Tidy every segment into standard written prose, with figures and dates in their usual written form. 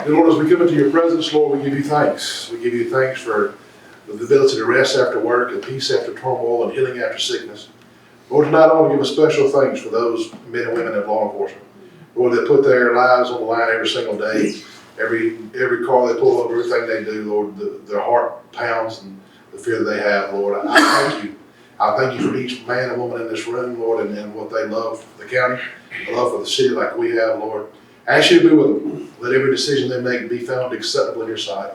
Dear Lord, as we come into your presence, Lord, we give you thanks. We give you thanks for the ability to rest after work and peace after turmoil and healing after sickness. Lord, tonight I want to give a special thanks for those men and women in law enforcement. Lord, that put their lives on the line every single day. Every car they pull over, everything they do, Lord, their heart pounds and the fear that they have, Lord. I thank you. I thank you for each man and woman in this room, Lord, and what they love for the county, the love for the city like we have, Lord. I ask you to be with them. Let every decision they make be found acceptable in your sight.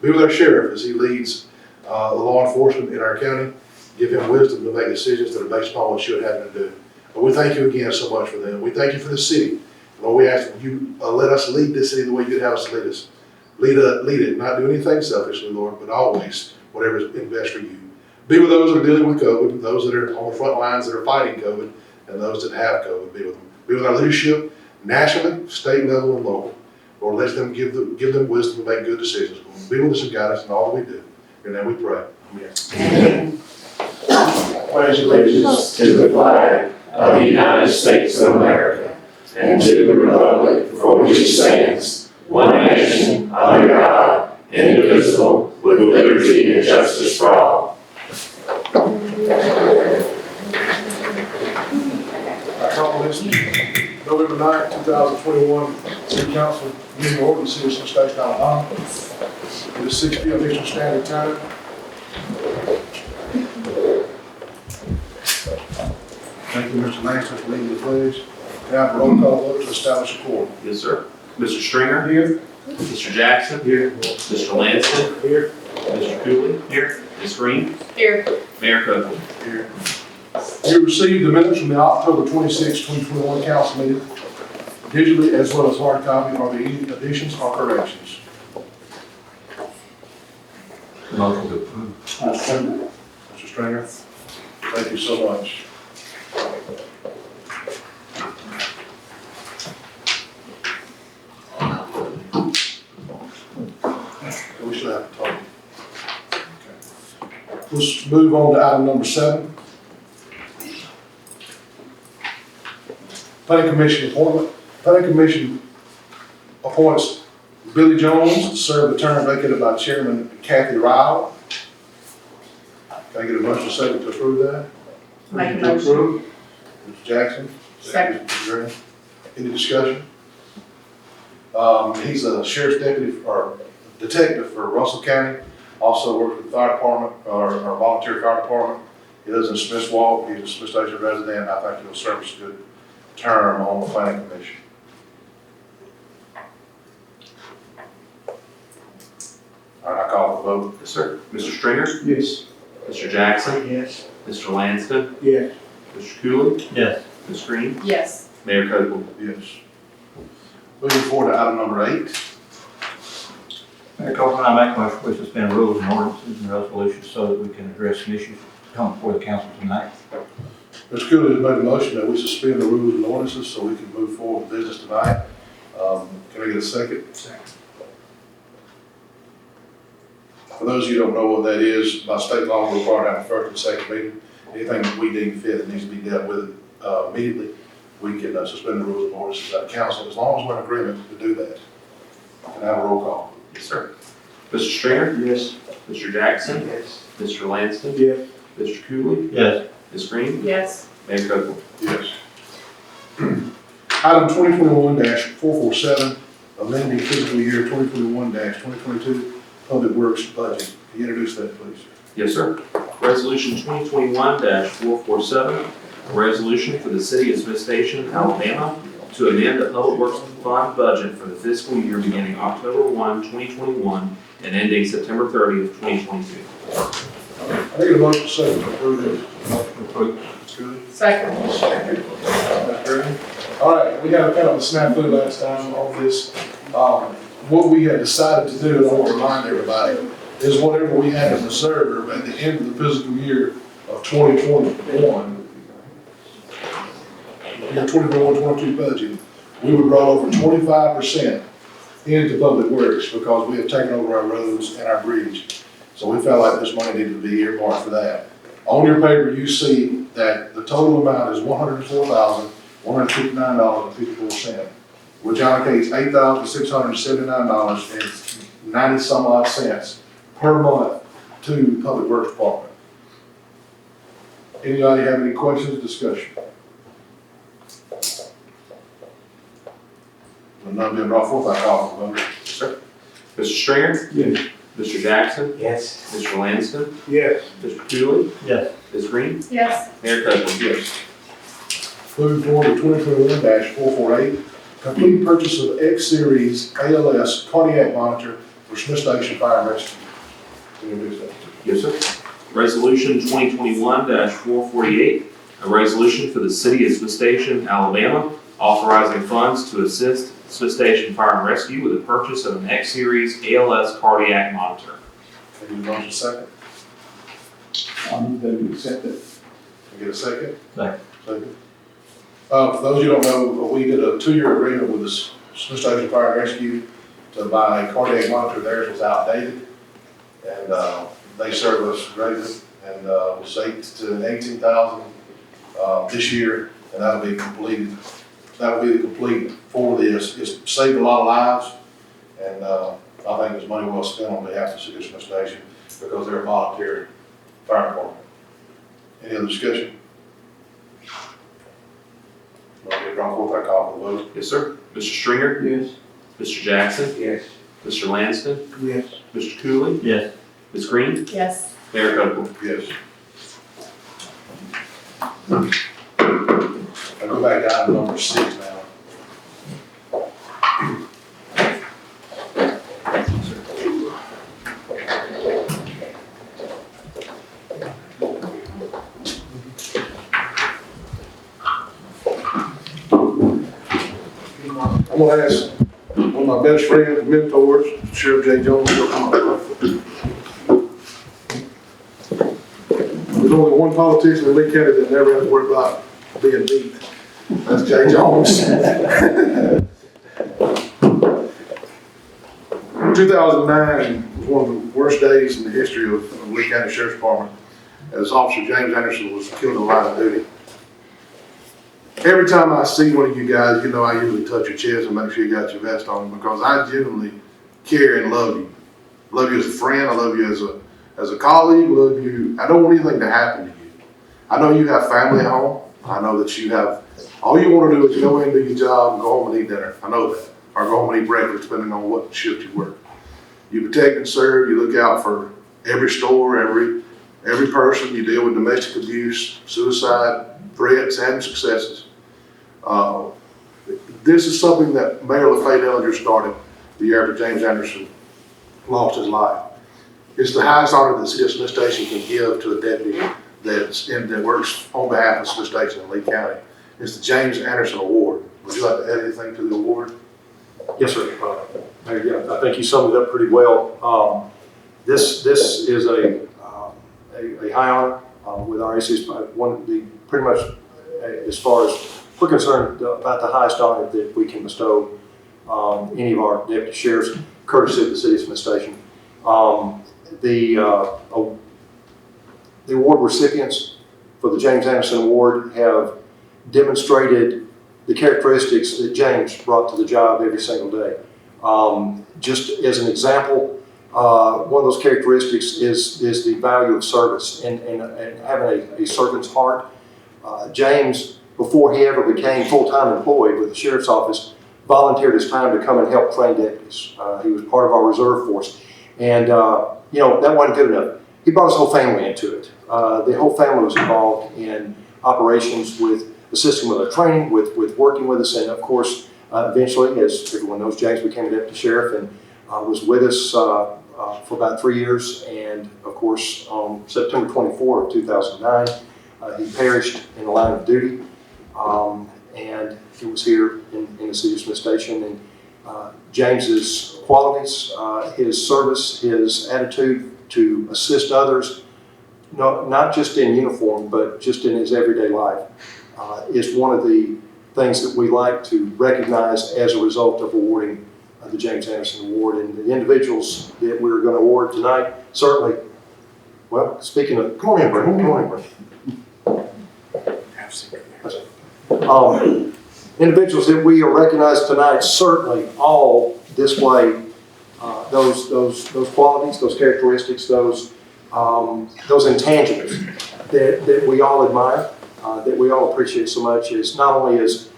Be with our sheriff as he leads the law enforcement in our county. Give him wisdom to make decisions that are based upon what you would have him to do. But we thank you again so much for them. We thank you for the city. Lord, we ask that you let us lead this city the way you'd have us lead us. Lead it, not do anything selfishly, Lord, but always whatever is best for you. Be with those that are dealing with COVID, those that are on the front lines that are fighting COVID, and those that have COVID. Be with them. Be with our leadership, nationally, state level, and local. Lord, let them give them wisdom to make good decisions. Be with us and guide us in all that we do. In your name we pray. Amen. Pledge allegiance to the flag of the United States of America and to the republic for which it stands, one nation, under God, indivisible, with liberty and justice for all. I call this November 9th, 2021 City Council meeting order in the City of Smith Station, Alabama. It is 6 p.m. Eastern Standard Time. Thank you, Mr. Langston, for leading the pledge. Can I have a roll call vote to establish a quorum? Yes, sir. Mr. Stringer? Here. Mr. Jackson? Here. Mr. Lanston? Here. Mr. Cooley? Here. Ms. Green? Here. Mayor Copeland? Here. You received the minutes from the October 26, 2021 council meeting digitally as well as hard copy. Are there any additions or corrections? Motion to approve. Mr. Stringer, thank you so much. We should have to talk. Okay. Let's move on to item number 7. Planning Commission appointment. Planning Commission appoints Billy Jones to serve the term vacated by Chairman Kathy Ryle. Can I get a motion second to approve that? Make a motion. Mr. Jackson? Second. Mr. Green. Any discussion? He's a sheriff's deputy or detective for Russell County. Also works with the fire department or volunteer fire department. He lives in Smith's Walk. He's a Smith Station resident. I think he'll serve us a good term on the planning commission. All right, I call for the vote. Yes, sir. Mr. Stringer? Yes. Mr. Jackson? Yes. Mr. Lanston? Yes. Mr. Cooley? Yes. Ms. Green? Yes. Mayor Copeland? Yes. Moving forward to item number 8. Mayor Copeland, I make a motion we suspend rules and ordinances and resolutions so that we can address some issues come before the council tonight. Mr. Cooley has made a motion that we suspend the rules and ordinances so we can move forward with business tonight. Can I get a second? Second. For those of you who don't know what that is, by state law, we're required to have a first and second reading. Anything that we deem fit that needs to be dealt with immediately, we can suspend the rules and ordinances at council as long as we're in agreement to do that. Can I have a roll call? Yes, sir. Mr. Stringer? Yes. Mr. Jackson? Yes. Mr. Lanston? Yes. Mr. Cooley? Yes. Ms. Green? Yes. Mayor Copeland? Yes. Item 2021-447, amending fiscal year 2021-2022 Public Works budget. Can you introduce that, please? Yes, sir. Resolution 2021-447, a resolution for the city of Smith Station, Alabama, to amend the Public Works Fund budget for the fiscal year beginning October 1, 2021 and ending September 30th, 2022. I need a motion second to approve this. Motion approved. That's good. Second. That's great. All right, we had kind of a snafu last time on this. What we had decided to do, and I want to remind everybody, is whatever we had in reserve at the end of the fiscal year of 2021, year 2021-22 budget, we would roll over 25% into public works because we have taken over our roads and our bridge. So we felt like this money needed to be earmarked for that. On your paper, you see that the total amount is $104,159.54. which allocates $8,679.90 some odd cents per month to the Public Works Department. Anybody have any questions, discussion? When none being brought forth, I call for the vote. Sir. Mr. Stringer? Yes. Mr. Jackson? Yes. Mr. Lanston? Yes. Mr. Cooley? Yes. Ms. Green? Yes. Mayor Copeland? Yes. Moving forward to 2021-448, complete purchase of X-Series ALS cardiac monitor for Smith Station Fire and Rescue. Introduce that. Yes, sir. Resolution 2021-448, a resolution for the city of Smith Station, Alabama, authorizing funds to assist Smith Station Fire and Rescue with the purchase of an X-Series ALS cardiac monitor. Can you motion second? I'll move that we accept it. Can I get a second? Second. Second. For those of you who don't know, we did a 2-year agreement with the Smith Station Fire and Rescue to buy a cardiac monitor. Theirs was outdated, and they served us greatly, and we saved to $18,000 this year, and that'll be completed. That will be the complete for this. It's saved a lot of lives, and I think it's money well spent on behalf of the city of Smith Station because they're a volunteer fire department. Any other discussion? I'll draw forth our call for the vote. Yes, sir. Mr. Stringer? Yes. Mr. Jackson? Yes. Mr. Lanston? Yes. Mr. Cooley? Yes. Ms. Green? Yes. Mayor Copeland? Yes. I go back to item number 6 now. I'm gonna ask one of my best friends and mentors, Sheriff Jay Jones, to come up. There's only one politician in Lee County that never has to worry about being beat. That's Jay Jones. 2009 was one of the worst days in the history of Lee County Sheriff's Department, as Officer James Anderson was killed in the line of duty. Every time I see one of you guys, you know I usually touch your chest and make sure you got your vest on, because I genuinely care and love you. Love you as a friend, I love you as a colleague, love you. I don't want anything to happen to you. I know you have family at home. I know that you have, all you want to do is go in, do your job, and go home and eat dinner. I know that. Or go home and eat breakfast, depending on what shift you work. You protect and serve, you look out for every store, every person. You deal with domestic abuse, suicide, threats, and successes. This is something that Mayor LaFay Dellinger started the year after James Anderson lost his life. It's the highest honor that the city of Smith Station can give to a deputy that works on behalf of Smith Station in Lee County. It's the James Anderson Award. Would you like to add anything to the award? Yes, sir. Yeah, I think you summed it up pretty well. This is a high honor with our ACs, one of the pretty much as far as we're concerned about the highest honor that we can bestow any of our deputy sheriffs, courtesy of the city of Smith Station. The award recipients for the James Anderson Award have demonstrated the characteristics that James brought to the job every single day. Just as an example, one of those characteristics is the value of service and having a servant's heart. James, before he ever became full-time employed with the sheriff's office, volunteered his time to come and help train deputies. He was part of our reserve force. And, that wasn't good enough. He brought his whole family into it. The whole family was involved in operations with assisting with our training, with working with us, and of course, eventually, as everyone knows, James became a deputy sheriff and was with us for about 3 years. And of course, on September 24 of 2009, he perished in the line of duty. And he was here in the city of Smith Station. And James's qualities, his service, his attitude to assist others, not just in uniform, but just in his everyday life, is one of the things that we like to recognize as a result of awarding the James Anderson Award. And the individuals that we're going to award tonight, certainly, well, speaking of, come on in, Brent. Individuals that we are recognizing tonight certainly all display those qualities, those characteristics, those intangibles that we all admire, that we all appreciate so much, is not only as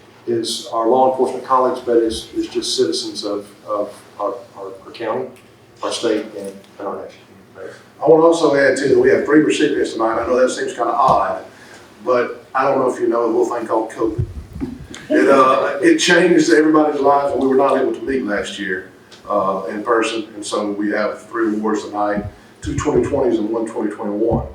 our law enforcement colleagues, but as just citizens of our county, our state, and our nation. I want to also add too that we have 3 recipients tonight. I know that seems kind of odd, but I don't know if you know the little thing called COVID. It changed everybody's lives, and we were not able to meet last year in person, and so we have 3 awards tonight, 2 2020s and 1 2021.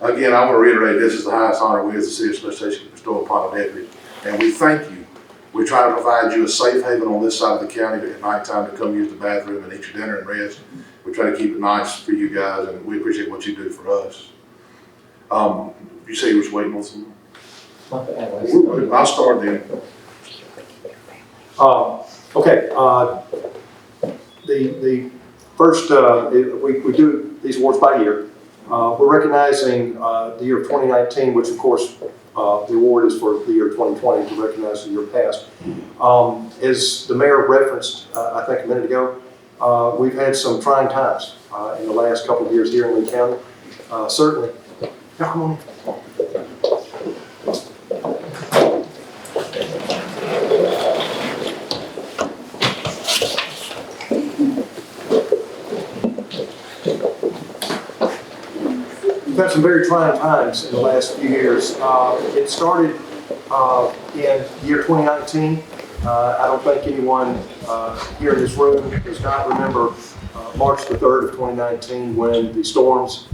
Again, I want to reiterate, this is the highest honor we as the city of Smith Station can bestow upon a deputy, and we thank you. We try to provide you a safe haven on this side of the county at nighttime to come use the bathroom and eat your dinner and rest. We try to keep it nice for you guys, and we appreciate what you do for us. You say you was waiting on some? I'll start then. Okay, the first, we do these awards by year. We're recognizing the year of 2019, which of course the award is for the year 2020 to recognize the year past. As the mayor referenced, I think a minute ago, we've had some trying times in the last couple of years here in Lee County. Certainly. Yeah, come on. We've had some very trying times in the last few years. It started in year 2019. I don't think anyone here in this room does not remember March the 3rd of 2019 when the storms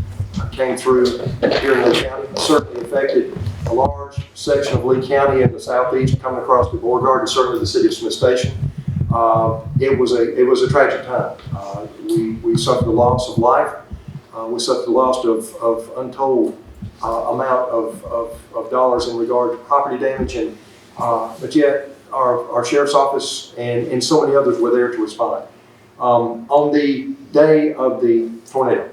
came through here in Lee County. It certainly affected a large section of Lee County in the southeast coming across the Beauregard, and certainly the city of Smith Station. It was a tragic time. We suffered the loss of life. We suffered the loss of untold amount of dollars in regard to property damage, and but yet our sheriff's office and so many others were there to respond. On the day of the tornado,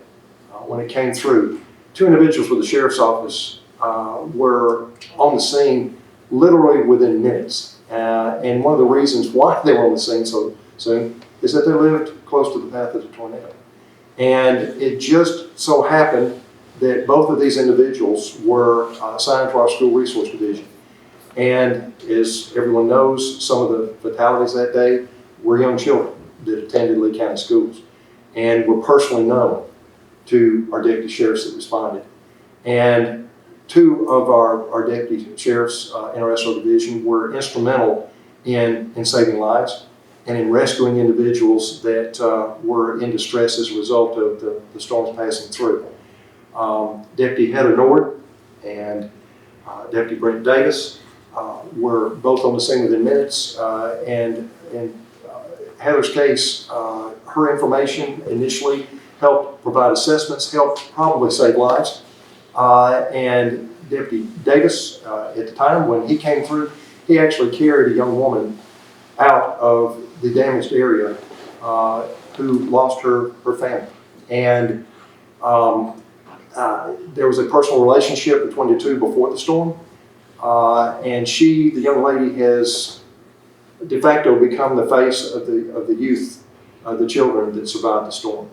when it came through, 2 individuals with the sheriff's office were on the scene literally within minutes. And one of the reasons why they were on the scene so soon is that they lived close to the path of the tornado. And it just so happened that both of these individuals were assigned to our school resource division. And as everyone knows, some of the fatalities that day were young children that attended Lee County schools and were personally known to our deputy sheriffs that responded. And 2 of our deputy sheriffs in our SO division were instrumental in saving lives and in rescuing individuals that were in distress as a result of the storms passing through. Deputy Heather Nord and Deputy Brent Davis were both on the scene within minutes, and in Heather's case, her information initially helped provide assessments, helped probably save lives, and Deputy Davis, at the time when he came through, he actually carried a young woman out of the damaged area who lost her family. And there was a personal relationship between the 2 before the storm. And the young lady, has de facto become the face of the youth, the children that survived the storm.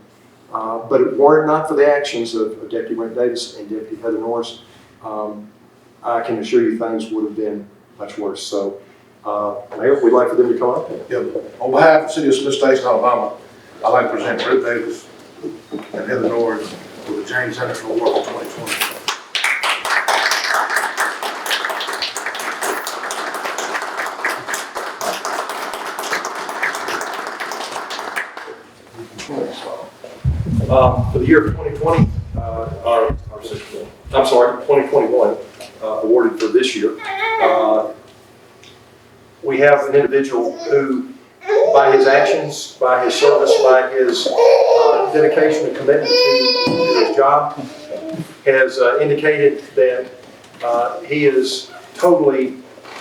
But it were not for the actions of Deputy Brent Davis and Deputy Heather Norris, I can assure you things would have been much worse. So, Mayor, we'd like for them to come up. Yeah. On behalf of the city of Smith Station, Alabama, I'd like to present Brent Davis and Heather Nord with the James Henderson Award for 2020. For the year of 2020, 2021, awarded for this year, we have an individual who, by his actions, by his service, by his dedication and commitment to his job, has indicated that he is totally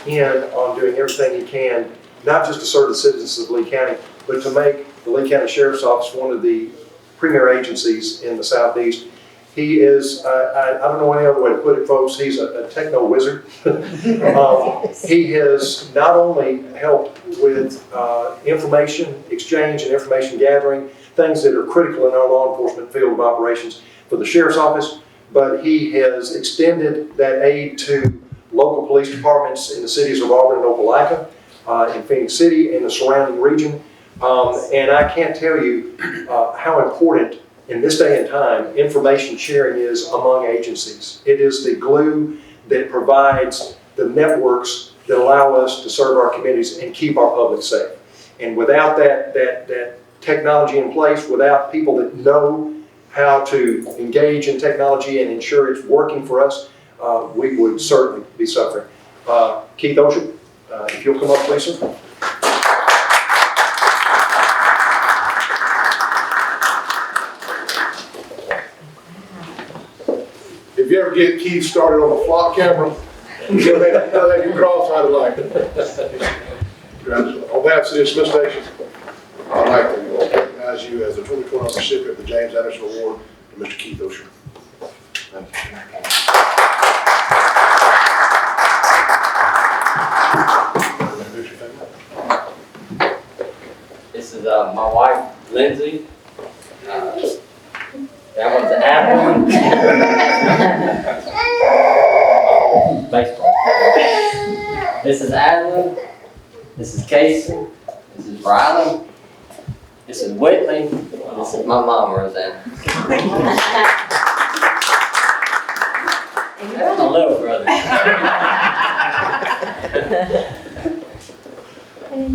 in on doing everything he can, not just to serve the citizens of Lee County, but to make the Lee County Sheriff's Office one of the premier agencies in the Southeast, He is, I don't know any other way to put it, folks, he's a techno wizard. He has not only helped with information exchange and information gathering, things that are critical in our law enforcement field of operations for the sheriff's office, but he has extended that aid to local police departments in the cities of Auburn and Opelika, in Phoenix City and the surrounding region. And I can't tell you how important in this day and time information sharing is among agencies. It is the glue that provides the networks that allow us to serve our communities and keep our public safe. And without that technology in place, without people that know how to engage in technology and ensure it's working for us, we would certainly be suffering. Keith Oshie, if you'll come up, please, sir. If you ever get Keith started on the flock camera, he'll have you cross-eyed like it. On behalf of City of Smith Station, I'd like to recognize you as the 2021 recipient of the James Anderson Award to Mr. Keith Oshie. Thank you. This is my wife, Lindsay. That one's Adeline. Baseball. This is Adeline. This is Casey. This is Riley. This is Whitney. This is my mom, Roseanne. That's my little brother.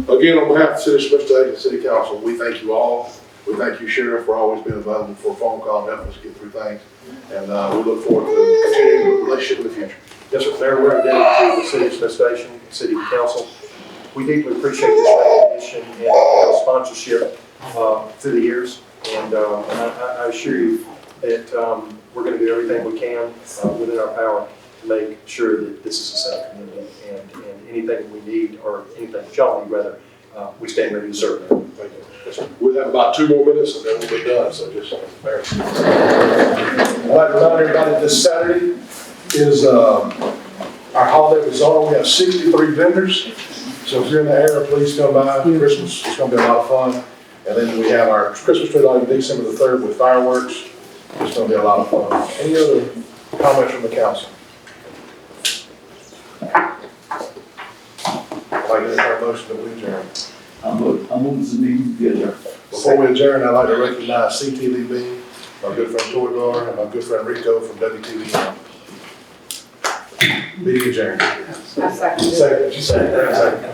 Again, on behalf of the City of Smith Station and City Council, we thank you all. We thank you, Sheriff, for always being available for a phone call and helping us get through things. And we look forward to continuing the relationship in the future. Yes, sir. Mayor, we're indebted to the City of Smith Station, City Council. We deeply appreciate this recognition and sponsorship through the years. And I assure you that we're going to do everything we can within our power to make sure that this is a safe community. And anything we need, or anything that y'all need, rather, we stand ready to serve. Thank you. Yes, sir. We'll have about 2 more minutes and then we'll be done, so just, Mayor. I'd like to remind everybody this Saturday is our holiday bazaar. We have 63 vendors. So if you're in the area, please come by. Christmas is going to be a lot of fun. And then we have our Christmas tree lighting December the 3rd with fireworks. It's going to be a lot of fun. Any other comments from the council? I'd like to entertain a motion that we adjourn. I'm moving this meeting together. Before we adjourn, I'd like to recognize CTVB, my good friend Toygar, and my good friend Rico from WTV. Meeting adjourned. I second it. Second, she said, second.